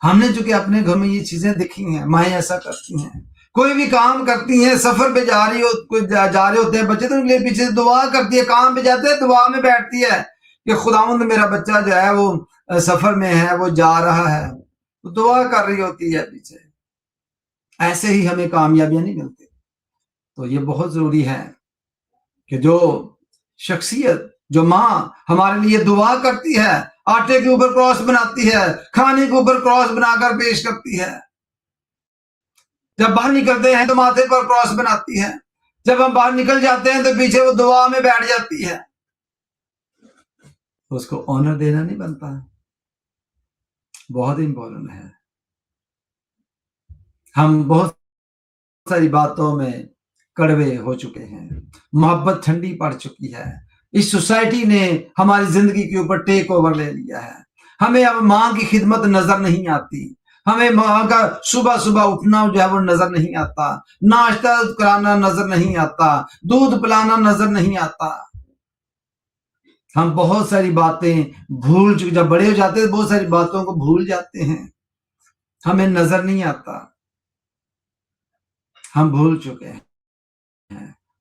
ہم نے چونکہ اپنے گھر میں یہ چیزیں دیکھی ہیں، مائیں ایسا کرتی ہیں. کوئی بھی کام کرتی ہیں، سفر پہ جا رہے ہوتے ہیں بچے تو ان کے لیے پیچھے سے دعا کرتی ہے. کام پہ جاتے ہیں دعا میں بیٹھتی ہے کہ خداوند میرا بچہ جو ہے وہ سفر میں ہے، وہ جا رہا ہے، تو دعا کر رہی ہوتی ہے پیچھے. ایسے ہی ہمیں کامیابیاں نہیں ملتی. تو یہ بہت ضروری ہے کہ جو شخصیت، جو ماں ہمارے لیے دعا کرتی ہے، آٹے کے اوپر کراس بناتی ہے، کھانے کے اوپر کراس بنا کر پیش کرتی ہے. جب باہر نکلتے ہیں تو ماتھے پر کراس بناتی ہے، جب ہم باہر نکل جاتے ہیں تو پیچھے وہ دعا میں بیٹھ جاتی ہے. اس کو آنر دینا نہیں بنتا. بہت امپورٹنٹ ہے. ہم بہت ساری باتوں میں کڑوے ہو چکے ہیں، محبت ٹھنڈی پڑ چکی ہے. اس سوسائٹی نے ہماری زندگی کے اوپر ٹیک اوور لے لیا ہے. ہمیں اب ماں کی خدمت نظر نہیں آتی، ہمیں ماں کا صبح صبح اٹھنا جو ہے وہ نظر نہیں آتا، ناشتہ کرانا نظر نہیں آتا، دودھ پلانا نظر نہیں آتا. ہم بہت ساری باتیں بھول چکے. جب بڑے ہو جاتے ہیں بہت ساری باتوں کو بھول جاتے ہیں، ہمیں نظر نہیں آتا، ہم بھول چکے ہیں.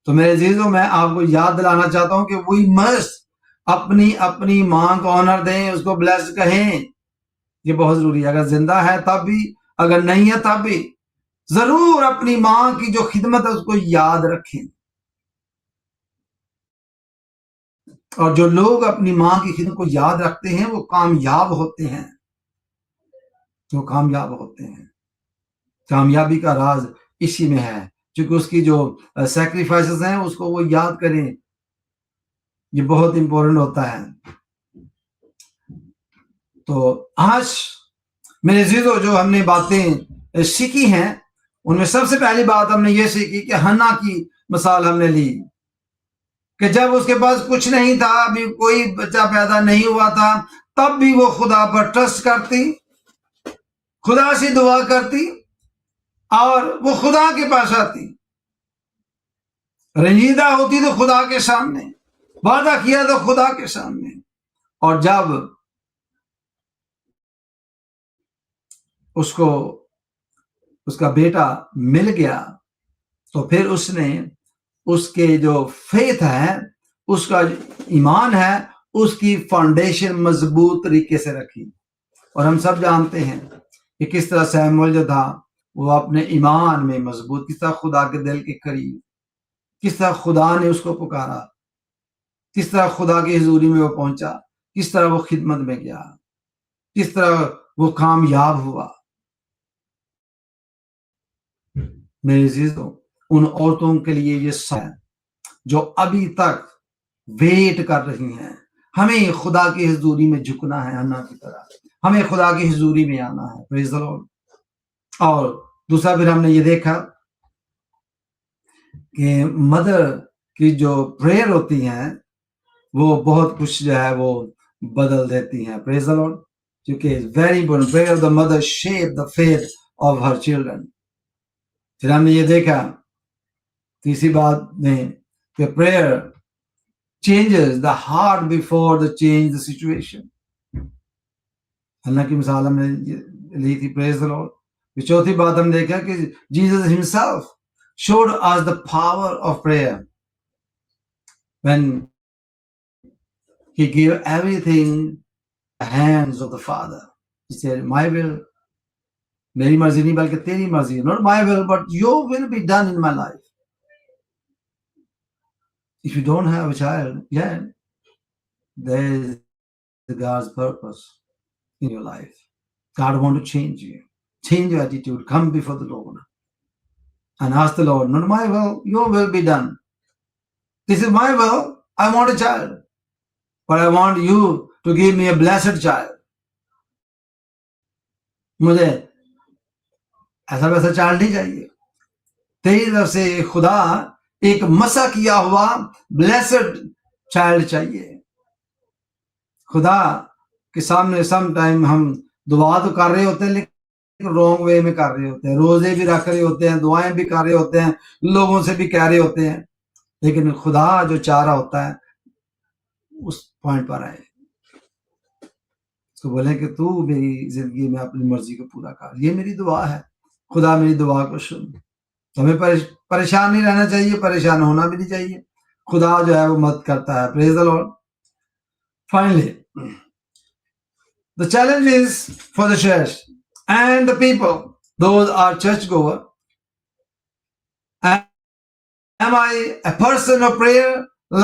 تو میرے عزیزوں میں آپ کو یاد دلانا چاہتا ہوں کہ وی مسٹ اپنی ماں کو آنر دیں، اس کو بلیس کہیں. یہ بہت ضروری ہے، اگر زندہ ہے تب بھی، اگر نہیں ہے تب بھی. ضرور اپنی ماں کی جو خدمت ہے اس کو یاد رکھیں. اور جو لوگ اپنی ماں کی خدمت کو یاد رکھتے ہیں وہ کامیاب ہوتے ہیں. وہ کامیاب ہوتے ہیں. کامیابی کا راز اسی میں ہے، چونکہ اس کی جو سیکریفائسز ہیں اس کو وہ یاد کریں. یہ بہت امپورٹنٹ ہوتا ہے. تو آج میرے عزیزو جو ہم نے باتیں سیکھی ہیں ان میں سب سے پہلی بات ہم نے یہ سیکھی کہ حنا کی مثال ہم نے لی کہ جب اس کے پاس کچھ نہیں تھا، ابھی کوئی بچہ پیدا نہیں ہوا تھا، تب بھی وہ خدا پر ٹرسٹ کرتی، خدا سے دعا کرتی اور وہ خدا کے پاس آتی. رنجیدہ ہوتی تو خدا کے سامنے، وعدہ کیا تو خدا کے سامنے. اور جب اس کو اس کا بیٹا مل گیا تو پھر اس نے اس کے جو فیتھ ہے، اس کا ایمان ہے، اس کی فاؤنڈیشن مضبوط طریقے سے رکھی. اور ہم سب جانتے ہیں کہ کس طرح سیموئیل جو تھا وہ اپنے ایمان میں مضبوط، کس طرح خدا کے دل کے قریب، کس طرح خدا نے اس کو پکارا، کس طرح خدا کی حضوری میں وہ پہنچا، کس طرح وہ خدمت میں گیا، کس طرح وہ کامیاب ہوا. میرے عزیزوں، ان عورتوں کے لیے یہ سب ہے جو ابھی تک ویٹ کر رہی ہیں. ہمیں خدا کی حضوری میں جھکنا ہے، حنا کی طرح ہمیں خدا کی حضوری میں آنا ہے. پریز دی لارڈ. اور دوسرا پھر ہم نے یہ دیکھا کہ مدر کی جو پریئر ہوتی ہیں وہ بہت کچھ جو ہے وہ بدل دیتی ہیں. Praise the Lord. کیونکہ very important, prayer of the mother shape the faith of her children. پھر ہم نے یہ دیکھا تیسری بات میں کہ prayer changes the heart before the change the situation. اللہ کی مثال ہم نے لی تھی. Praise the Lord. چوتھی بات ہم نے دیکھا کہ Jesus himself showed us the power of prayer when he gave everything in the hands of the Father. He said, my will, میری مرضی نہیں بلکہ تیری مرضی، not my will but your will be done in my life. If you don't have a child yet, there is God's purpose in your life. God wants to change you, change your attitude. Come before the Lord and ask the Lord, not my will, your will be done. This is my will, I want a child, but I want you to give me a blessed child. مجھے ایسا ویسا child نہیں چاہیے، تیری طرف سے خدا ایک مسح کیا ہوا بلیسڈ چائلڈ چاہیے. خدا کے سامنے سم ٹائم ہم دعا تو کر رہے ہوتے ہیں لیکن رونگ وے میں کر رہے ہوتے ہیں، روزے بھی رکھ رہے ہوتے ہیں، دعائیں بھی کر رہے ہوتے ہیں، لوگوں سے بھی کہہ رہے ہوتے ہیں، لیکن خدا جو چاہ رہا ہوتا ہے اس پوائنٹ پر آئے تو بولے کہ تو میری زندگی میں اپنی مرضی کو پورا کر. یہ میری دعا ہے، خدا میری دعا کو سن. ہمیں پریشان نہیں رہنا چاہیے، پریشان ہونا بھی نہیں چاہیے. خدا جو ہے وہ مدد کرتا ہے. پریز the lord. Finally, the challenge is for the church and the people, those are churchgoer. Am I a person of prayer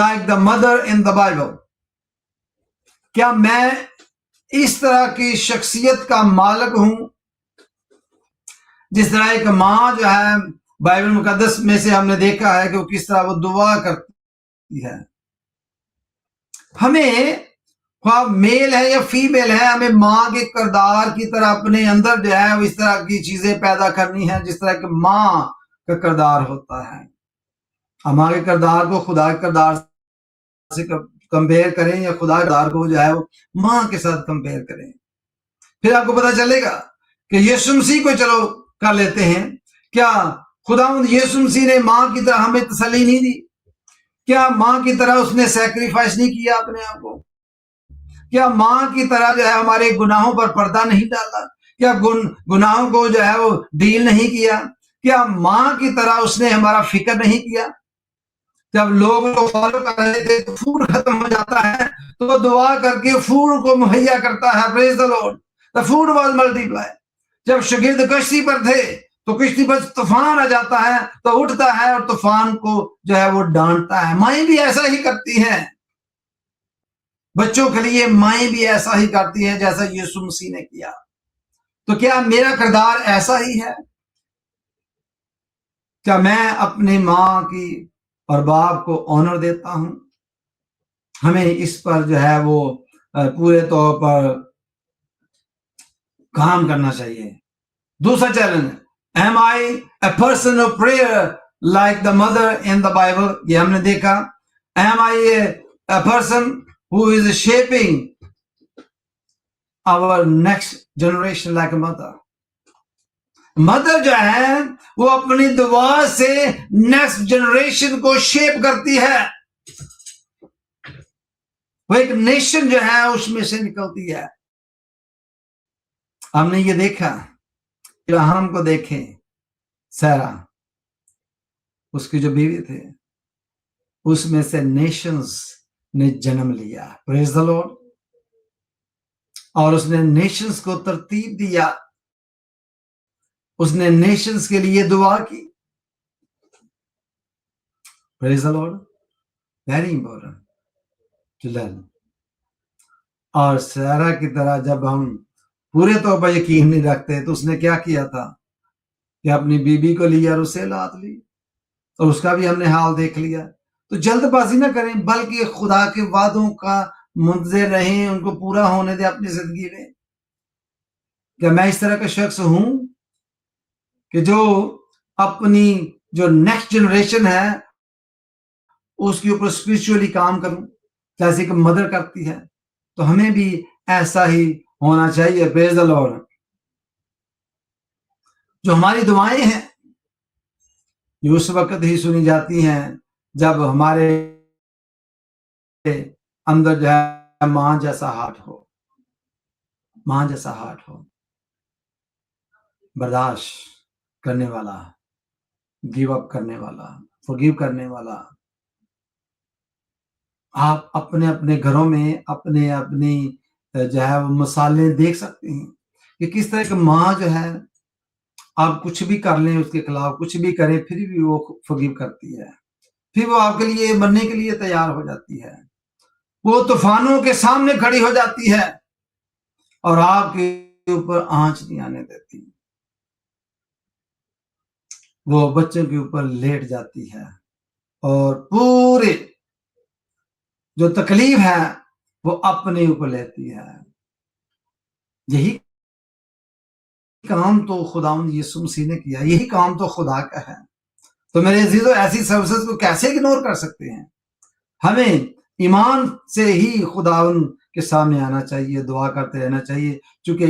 like the mother in the Bible? کیا میں اس طرح کی شخصیت کا مالک ہوں جس طرح ایک ماں جو ہے بائبل مقدس میں سے ہم نے دیکھا ہے کہ وہ کس طرح وہ دعا کرتی ہے. ہمیں خواہ میل ہے یا فیمیل ہے، ہمیں ماں کے کردار کی طرح اپنے اندر جو ہے وہ اس طرح کی چیزیں پیدا کرنی ہیں جس طرح کہ ماں کا کردار ہوتا ہے. ماں کے کردار کو خدا کے کردار سے کمپیئر کریں یا خدا کے کردار کو جو ہے وہ ماں کے ساتھ کمپیئر کریں، پھر آپ کو پتہ چلے گا کہ یسوع مسیح کو چلو کر لیتے ہیں. کیا خداوند یسوع مسیح نے ماں کی طرح ہمیں تسلی نہیں دی؟ کیا ماں کی طرح اس نے سیکریفائس نہیں کیا اپنے آپ کو؟ کیا ماں کی طرح جو ہے ہمارے گناہوں پر پردہ نہیں ڈالا؟ کیا گناہوں کو جو ہے وہ ڈیل نہیں کیا؟ کیا ماں کی طرح اس نے ہمارا فکر نہیں کیا؟ جب لوگ فالو کر رہے تھے تو فوڈ ختم ہو جاتا ہے تو دعا کر کے فوڈ کو مہیا کرتا ہے. پریز the lord. The food was multiplied. جب شاگرد کشتی پر تھے تو کشتی پر طوفان آ جاتا ہے تو اٹھتا ہے اور طوفان کو جو ہے وہ ڈانٹتا ہے. مائیں بھی ایسا ہی کرتی ہیں. بچوں کے لیے مائیں بھی ایسا ہی کرتی ہیں جیسا یسوع مسیح نے کیا. تو کیا میرا کردار ایسا ہی ہے؟ کیا میں اپنی ماں کی اور باپ کو آنر دیتا ہوں؟ ہمیں اس پر جو ہے وہ پورے طور پر کام کرنا چاہیے. دوسرا challenge, am I a person of prayer like the mother in the Bible؟ یہ ہم نے دیکھا. am I a person who is shaping our next generation like a mother؟ Mother جو ہے وہ اپنی دعا سے نیکسٹ جنریشن کو شیپ کرتی ہے. وہ ایک نیشن جو ہے اس میں سے نکلتی ہے. ہم نے یہ دیکھا، ابراہیم کو دیکھیں، سارہ اس کی جو بیوی تھے، اس میں سے نیشنز نے جنم لیا. پریز دی لارڈ. اور اس نے نیشنز کو ترتیب دیا، اس نے نیشنز کے لیے دعا کی. Praise the Lord. Very important to learn. اور سارہ کی طرح جب ہم پورے طور پر یقین نہیں رکھتے تو اس نے کیا کیا تھا کہ اپنی بیوی کو لیا اور اسے اولاد لی، اور اس کا بھی ہم نے حال دیکھ لیا. تو جلد بازی نہ کریں، بلکہ خدا کے وعدوں کا منتظر رہیں، ان کو پورا ہونے دیں اپنی زندگی میں. کیا میں اس طرح کا شخص ہوں کہ جو اپنی جو نیکسٹ جنریشن ہے اس کے اوپر اسپرچولی کام کروں جیسے کہ مدر کرتی ہے؟ تو ہمیں بھی ایسا ہی ہونا چاہیے. Praise the lord. جو ہماری دعائیں ہیں یہ اس وقت ہی سنی جاتی ہیں جب ہمارے اندر جو ہے ماں جیسا ہارٹ ہو. ماں جیسا ہارٹ ہو، برداشت کرنے والا، گیو اپ کرنے والا، فورگیو کرنے والا. آپ اپنے اپنے گھروں میں اپنی جو ہے وہ مثالیں دیکھ سکتے ہیں کہ کس طرح کی ماں جو ہے، آپ کچھ بھی کر لیں اس کے خلاف، کچھ بھی کریں پھر بھی وہ فورگیو کرتی ہے، پھر وہ آپ کے لیے مرنے کے لیے تیار ہو جاتی ہے. وہ طوفانوں کے سامنے کھڑی ہو جاتی ہے اور آپ کے اوپر آنچ نہیں آنے دیتی. وہ بچوں کے اوپر لیٹ جاتی ہے اور پورے جو تکلیف ہے وہ اپنے اوپر لیتی ہے. یہی کام تو خداوند یسوع مسیح نے کیا، یہی کام تو خدا کا ہے. تو میرے عزیزو، ایسی سروسز کو کیسے اگنور کر سکتے ہیں؟ ہمیں ایمان سے ہی خداوند کے سامنے آنا چاہیے، دعا کرتے رہنا چاہیے. چونکہ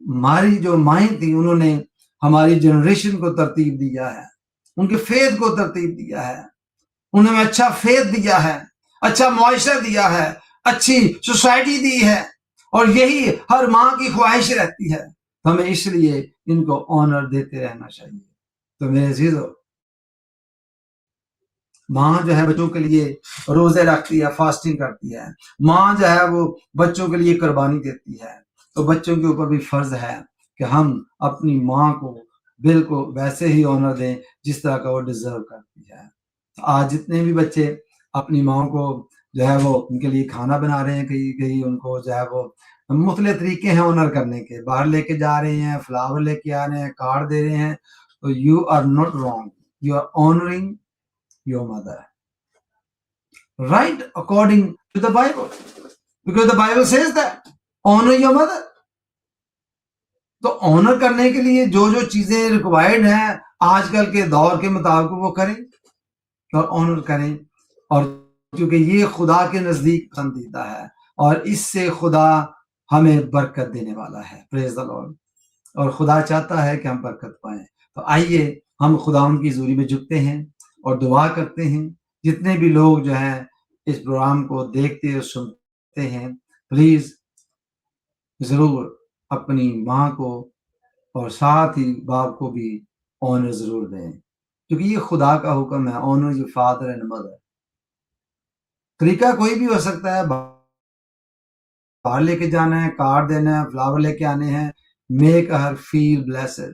ہماری جو مائیں تھیں انہوں نے ہماری جنریشن کو ترتیب دیا ہے، ان کے فیتھ کو ترتیب دیا ہے، انہوں نے اچھا فیتھ دیا ہے، اچھا معاشرہ دیا ہے، اچھی سوسائٹی دی ہے، اور یہی ہر ماں کی خواہش رہتی ہے. ہمیں اس لیے ان کو آنر دیتے رہنا چاہیے. تو میرے عزیزو، ماں جو ہے بچوں کے لیے روزے رکھتی ہے، فاسٹنگ کرتی ہے. ماں جو ہے وہ بچوں کے لیے قربانی دیتی ہے. تو بچوں کے اوپر بھی فرض ہے کہ ہم اپنی ماں کو بالکل ویسے ہی آنر دیں جس طرح کا وہ ڈیزرو کرتی ہے. آج جتنے بھی بچے اپنی ماں کو جو ہے وہ ان کے لیے کھانا بنا رہے ہیں، کہیں ان کو جو ہے وہ مختلف طریقے ہیں آنر کرنے کے، باہر لے کے جا رہے ہیں، فلاور لے کے آ رہے ہیں، کارڈ دے رہے ہیں. تو you are not wrong, you are honouring your mother, right, according to the Bible, because the Bible says that honor your mother. تو آنر کرنے کے لیے جو جو چیزیں ریکوائرڈ ہیں آج کل کے دور کے مطابق وہ کریں اور آنر کریں. اور کیونکہ یہ خدا کے نزدیک پسندیدہ ہے اور اس سے خدا ہمیں برکت دینے والا ہے. پریز دی لارڈ. اور خدا چاہتا ہے کہ ہم برکت پائیں. تو آئیے ہم خدا ان کی حضوری میں جھکتے ہیں اور دعا کرتے ہیں. جتنے بھی لوگ جو ہیں اس پروگرام کو دیکھتے اور سنتے ہیں، پلیز ضرور اپنی ماں کو اور ساتھ ہی باپ کو بھی آنر ضرور دیں، کیونکہ یہ خدا کا حکم ہے. Owner your father and mother. طریقہ کوئی بھی ہو سکتا ہے، باہر لے کے جانا ہے، کارڈ دینا ہے، فلاور لے کے آنے ہیں. میک ہر فیل بلیسڈ.